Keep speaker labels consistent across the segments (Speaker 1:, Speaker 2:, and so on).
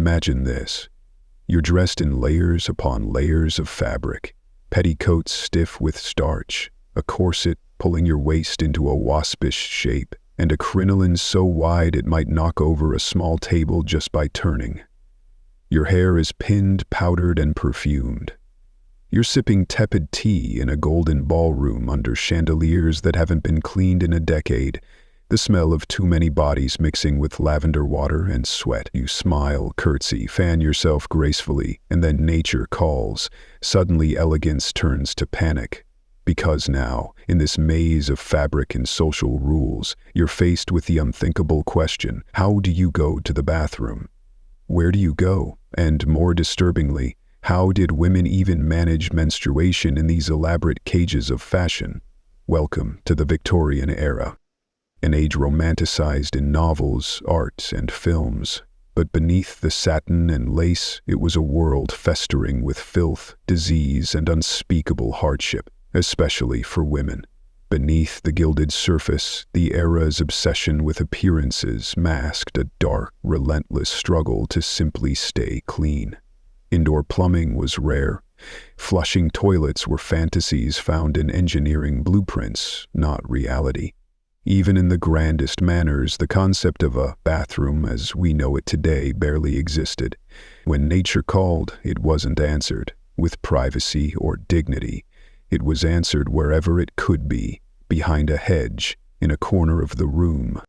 Speaker 1: Imagine this. You're dressed in layers upon layers of fabric, petticoats stiff with starch, a corset pulling your waist into a waspish shape, and a crinoline so wide it might knock over a small table just by turning. Your hair is pinned, powdered, and perfumed. You're sipping tepid tea in a golden ballroom under chandeliers that haven't been cleaned in a decade, the smell of too many bodies mixing with lavender water and sweat. You smile, curtsy, fan yourself gracefully, and then nature calls. Suddenly elegance turns to panic. Because now, in this maze of fabric and social rules, you're faced with the unthinkable question: how do you go to the bathroom? Where do you go? And more disturbingly, how did women even manage menstruation in these elaborate cages of fashion? Welcome to the Victorian era, an age romanticized in novels, art, and films. But beneath the satin and lace, it was a world festering with filth, disease, and unspeakable hardship, especially for women. Beneath the gilded surface, the era's obsession with appearances masked a dark, relentless struggle to simply stay clean. Indoor plumbing was rare. Flushing toilets were fantasies found in engineering blueprints, not reality. Even in the grandest manners, the concept of a bathroom as we know it today barely existed. When nature called, it wasn't answered with privacy or dignity. It was answered wherever it could be, behind a hedge, in a corner of the room,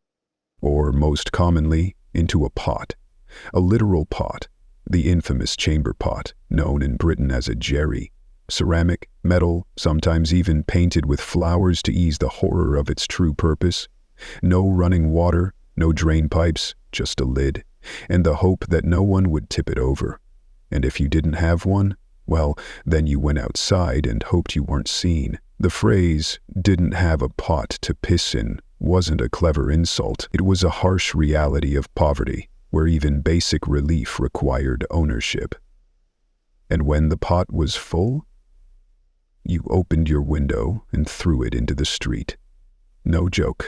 Speaker 1: or most commonly, into a pot, a literal pot. The infamous chamber pot, known in Britain as a jerry. Ceramic, metal, sometimes even painted with flowers to ease the horror of its true purpose. No running water, no drain pipes, just a lid, and the hope that no one would tip it over. And if you didn't have one, well, then you went outside and hoped you weren't seen. The phrase, "didn't have a pot to piss in," wasn't a clever insult. It was a harsh reality of poverty, where even basic relief required ownership. And when the pot was full, you opened your window and threw it into the street. No joke.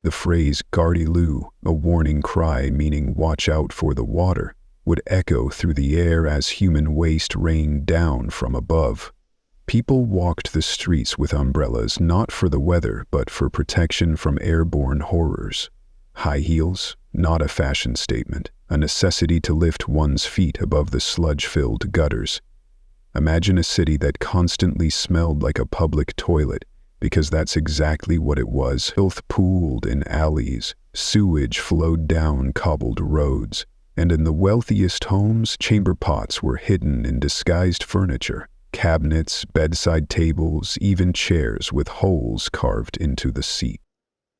Speaker 1: The phrase "Gardez-vous," a warning cry meaning "watch out for the water," would echo through the air as human waste rained down from above. People walked the streets with umbrellas not for the weather but for protection from airborne horrors. High heels, not a fashion statement, a necessity to lift one's feet above the sludge-filled gutters. Imagine a city that constantly smelled like a public toilet, because that's exactly what it was. Filth pooled in alleys, sewage flowed down cobbled roads, and in the wealthiest homes, chamber pots were hidden in disguised furniture, cabinets, bedside tables, even chairs with holes carved into the seat.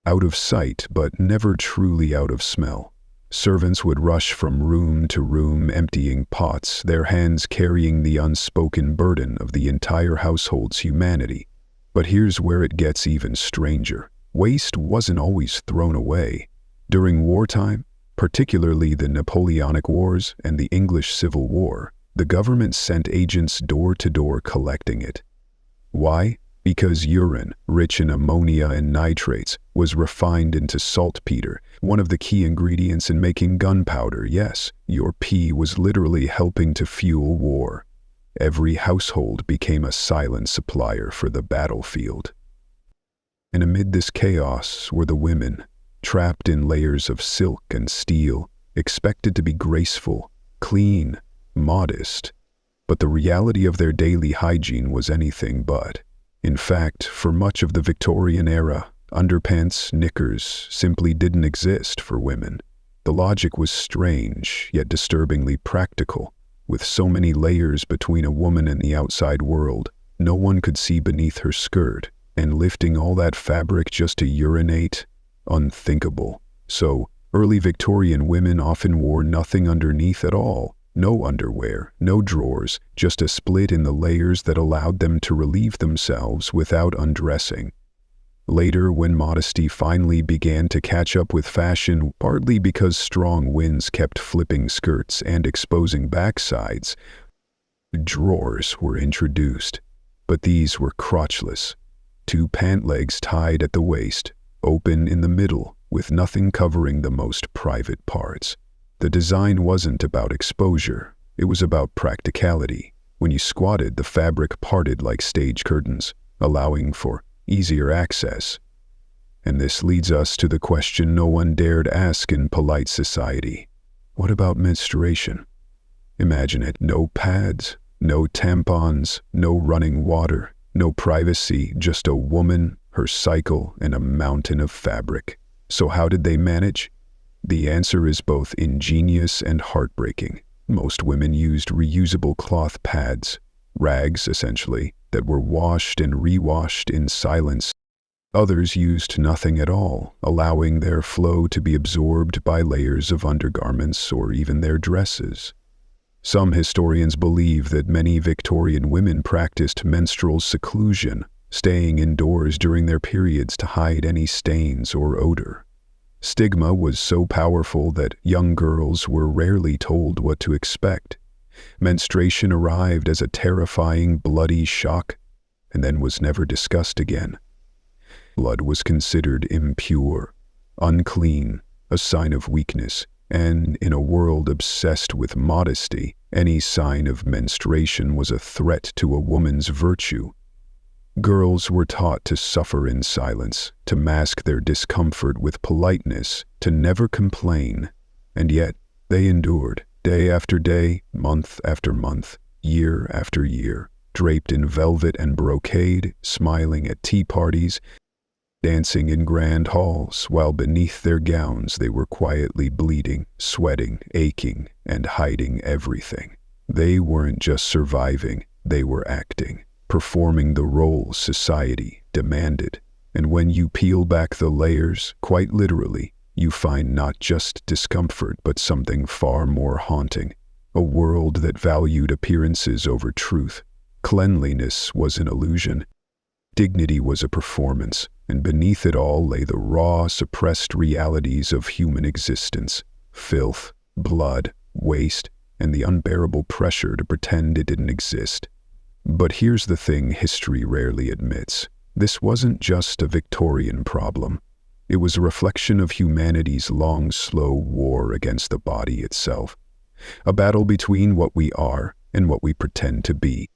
Speaker 1: Out of sight, but never truly out of smell. Servants would rush from room to room emptying pots, their hands carrying the unspoken burden of the entire household's humanity. But here's where it gets even stranger. Waste wasn't always thrown away. During wartime, particularly the Napoleonic Wars and the English Civil War, the government sent agents door to door collecting it. Why? Because urine, rich in ammonia and nitrates, was refined into saltpeter, one of the key ingredients in making gunpowder. Yes, your pee was literally helping to fuel war. Every household became a silent supplier for the battlefield. And amid this chaos were the women, trapped in layers of silk and steel, expected to be graceful, clean, modest. But the reality of their daily hygiene was anything but. In fact, for much of the Victorian era, underpants, knickers simply didn't exist for women. The logic was strange, yet disturbingly practical. With so many layers between a woman and the outside world, no one could see beneath her skirt, and lifting all that fabric just to urinate? Unthinkable. So, early Victorian women often wore nothing underneath at all. No underwear, no drawers, just a split in the layers that allowed them to relieve themselves without undressing. Later, when modesty finally began to catch up with fashion, partly because strong winds kept flipping skirts and exposing backsides, drawers were introduced. But these were crotchless. 2 pant legs tied at the waist, open in the middle, with nothing covering the most private parts. The design wasn't about exposure, it was about practicality. When you squatted, the fabric parted like stage curtains, allowing for easier access. And this leads us to the question no one dared ask in polite society. What about menstruation? Imagine it, no pads, no tampons, no running water, no privacy, just a woman, her cycle, and a mountain of fabric. So how did they manage? The answer is both ingenious and heartbreaking. Most women used reusable cloth pads, rags essentially, that were washed and rewashed in silence. Others used nothing at all, allowing their flow to be absorbed by layers of undergarments or even their dresses. Some historians believe that many Victorian women practiced menstrual seclusion, staying indoors during their periods to hide any stains or odor. Stigma was so powerful that young girls were rarely told what to expect. Menstruation arrived as a terrifying, bloody shock, and then was never discussed again. Blood was considered impure, unclean, a sign of weakness, and in a world obsessed with modesty, any sign of menstruation was a threat to a woman's virtue. Girls were taught to suffer in silence, to mask their discomfort with politeness, to never complain, and yet they endured, day after day, month after month, year after year, draped in velvet and brocade, smiling at tea parties, dancing in grand halls, while beneath their gowns they were quietly bleeding, sweating, aching, and hiding everything. They weren't just surviving, they were acting, performing the role society demanded. And when you peel back the layers, quite literally, you find not just discomfort but something far more haunting. A world that valued appearances over truth. Cleanliness was an illusion. Dignity was a performance, and beneath it all lay the raw, suppressed realities of human existence. Filth, blood, waste, and the unbearable pressure to pretend it didn't exist. But here's the thing history rarely admits. This wasn't just a Victorian problem. It was a reflection of humanity's long, slow war against the body itself. A battle between what we are and what we pretend to be.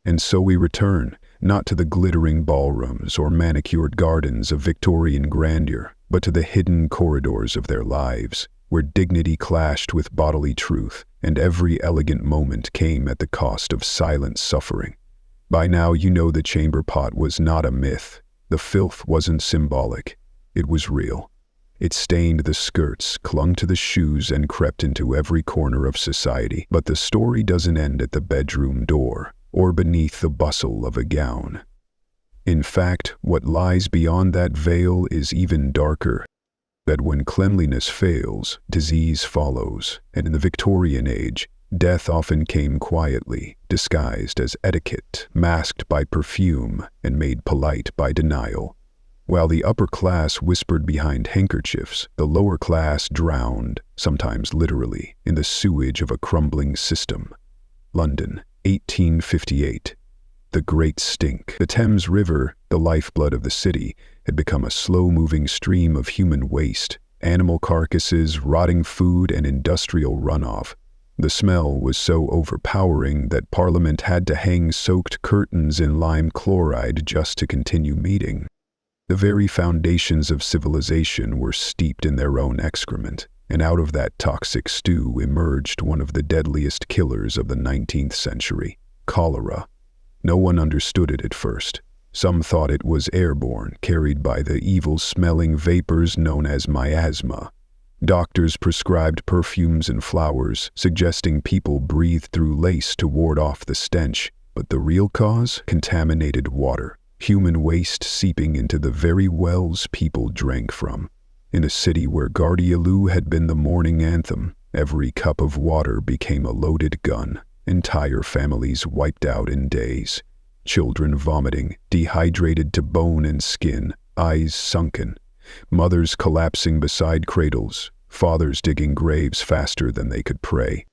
Speaker 1: And so we return, not to the glittering ballrooms or manicured gardens of Victorian grandeur, but to the hidden corridors of their lives, where dignity clashed with bodily truth, and every elegant moment came at the cost of silent suffering. By now you know the chamber pot was not a myth. The filth wasn't symbolic. It was real. It stained the skirts, clung to the shoes, and crept into every corner of society. But the story doesn't end at the bedroom door, or beneath the bustle of a gown. In fact, what lies beyond that veil is even darker. That when cleanliness fails, disease follows, and in the Victorian age, death often came quietly, disguised as etiquette, masked by perfume, and made polite by denial. While the upper class whispered behind handkerchiefs, the lower class drowned, sometimes literally, in the sewage of a crumbling system. London, 1858. The Great Stink. The Thames River, the lifeblood of the city, had become a slow-moving stream of human waste, animal carcasses, rotting food, and industrial runoff. The smell was so overpowering that Parliament had to hang soaked curtains in lime chloride just to continue meeting. The very foundations of civilization were steeped in their own excrement, and out of that toxic stew emerged one of the deadliest killers of the 19th century, cholera. No one understood it at first. Some thought it was airborne, carried by the evil-smelling vapors known as miasma. Doctors prescribed perfumes and flowers, suggesting people breathe through lace to ward off the stench. But the real cause? Contaminated water. Human waste seeping into the very wells people drank from. In a city where Gardialou had been the morning anthem, every cup of water became a loaded gun. Entire families wiped out in days. Children vomiting, dehydrated to bone and skin, eyes sunken. Mothers collapsing beside cradles, fathers digging graves faster than they could pray.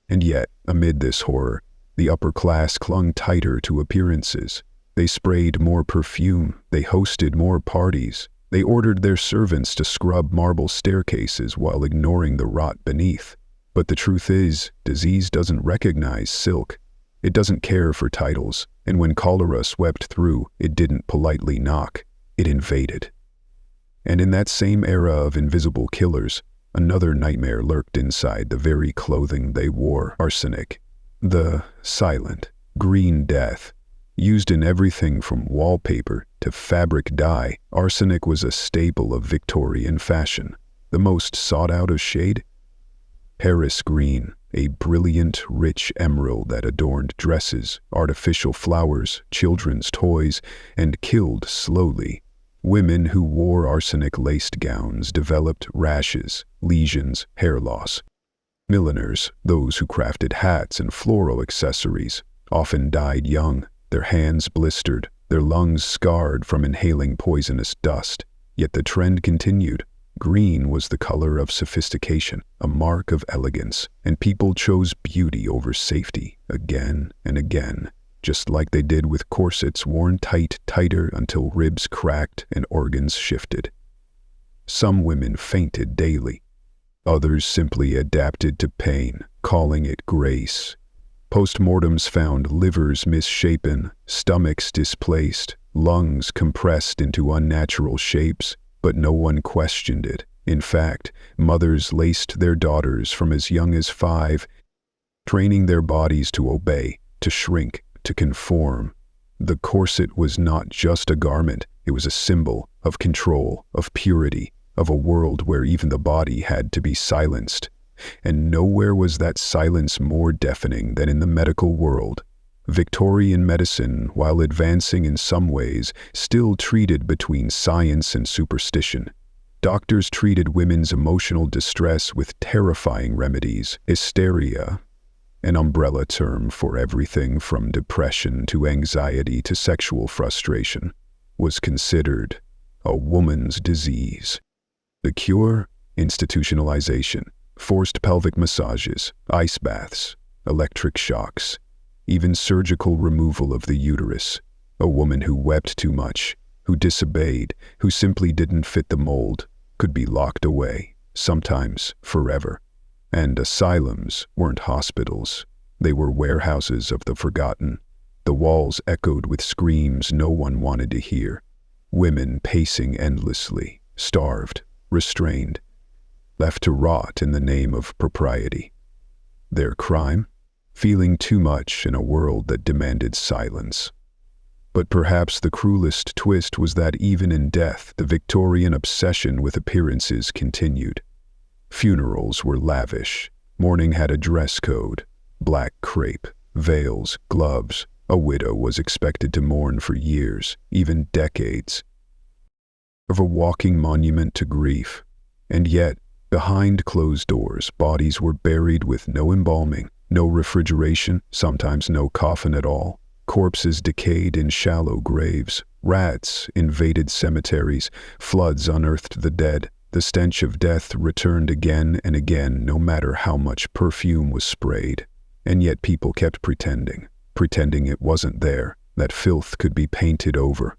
Speaker 1: And yet, amid this horror, the upper class clung tighter to appearances. They sprayed more perfume, they hosted more parties, they ordered their servants to scrub marble staircases while ignoring the rot beneath. But the truth is, disease doesn't recognize silk. It doesn't care for titles, and when cholera swept through, it didn't politely knock, it invaded. And in that same era of invisible killers, another nightmare lurked inside the very clothing they wore: arsenic. The silent, green death. Used in everything from wallpaper to fabric dye, arsenic was a staple of Victorian fashion. The most sought-out of shade? Paris green, a brilliant, rich emerald that adorned dresses, artificial flowers, children's toys, and killed slowly. Women who wore arsenic-laced gowns developed rashes, lesions, hair loss. Milliners, those who crafted hats and floral accessories, often died young, their hands blistered, their lungs scarred from inhaling poisonous dust. Yet the trend continued. Green was the color of sophistication, a mark of elegance, and people chose beauty over safety again and again, just like they did with corsets worn tighter until ribs cracked and organs shifted. Some women fainted daily. Others simply adapted to pain, calling it grace. Postmortems found livers misshapen, stomachs displaced, lungs compressed into unnatural shapes, but no one questioned it. In fact, mothers laced their daughters from as young as 5, training their bodies to obey, to shrink, to conform. The corset was not just a garment, it was a symbol of control, of purity, of a world where even the body had to be silenced. And nowhere was that silence more deafening than in the medical world. Victorian medicine, while advancing in some ways, still treated between science and superstition. Doctors treated women's emotional distress with terrifying remedies. Hysteria, an umbrella term for everything from depression to anxiety to sexual frustration, was considered a woman's disease. The cure? Institutionalization. Forced pelvic massages, ice baths, electric shocks, even surgical removal of the uterus. A woman who wept too much, who disobeyed, who simply didn't fit the mold, could be locked away, sometimes forever. And asylums weren't hospitals. They were warehouses of the forgotten. The walls echoed with screams no one wanted to hear. Women pacing endlessly, starved, restrained, left to rot in the name of propriety. Their crime? Feeling too much in a world that demanded silence. But perhaps the cruelest twist was that even in death, the Victorian obsession with appearances continued. Funerals were lavish. Mourning had a dress code. Black crepe, veils, gloves. A widow was expected to mourn for years, even decades. Of a walking monument to grief. And yet, behind closed doors, bodies were buried with no embalming, no refrigeration, sometimes no coffin at all. Corpses decayed in shallow graves. Rats invaded cemeteries. Floods unearthed the dead. The stench of death returned again and again, no matter how much perfume was sprayed. And yet people kept pretending it wasn't there, that filth could be painted over,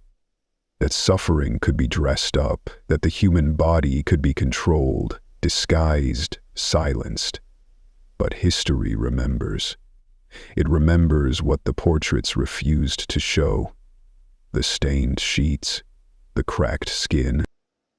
Speaker 1: that suffering could be dressed up, that the human body could be controlled, disguised, silenced. But history remembers. It remembers what the portraits refused to show. The stained sheets, the cracked skin,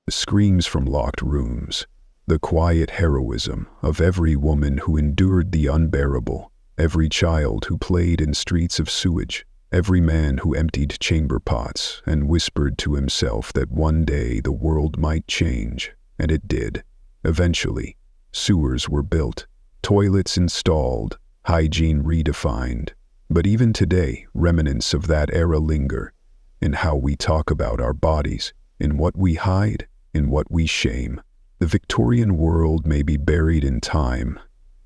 Speaker 1: the screams from locked rooms, the quiet heroism of every woman who endured the unbearable, every child who played in streets of sewage, every man who emptied chamber pots and whispered to himself that one day the world might change, and it did. Eventually, sewers were built, toilets installed, hygiene redefined. But even today, remnants of that era linger in how we talk about our bodies, in what we hide, in what we shame. The Victorian world may be buried in time,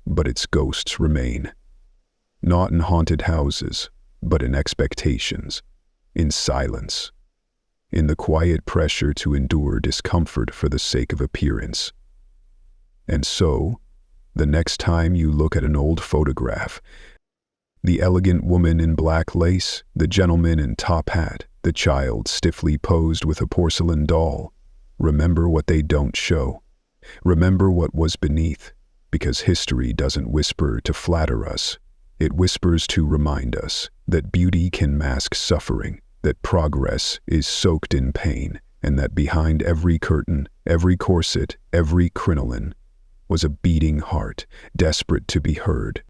Speaker 1: but its ghosts remain. Not in haunted houses, but in expectations, in silence, in the quiet pressure to endure discomfort for the sake of appearance. And so, the next time you look at an old photograph, the elegant woman in black lace, the gentleman in top hat, the child stiffly posed with a porcelain doll, remember what they don't show. Remember what was beneath. because history doesn't whisper to flatter us. It whispers to remind us that beauty can mask suffering, that progress is soaked in pain, and that behind every curtain, every corset, every crinoline was a beating heart, desperate to be heard,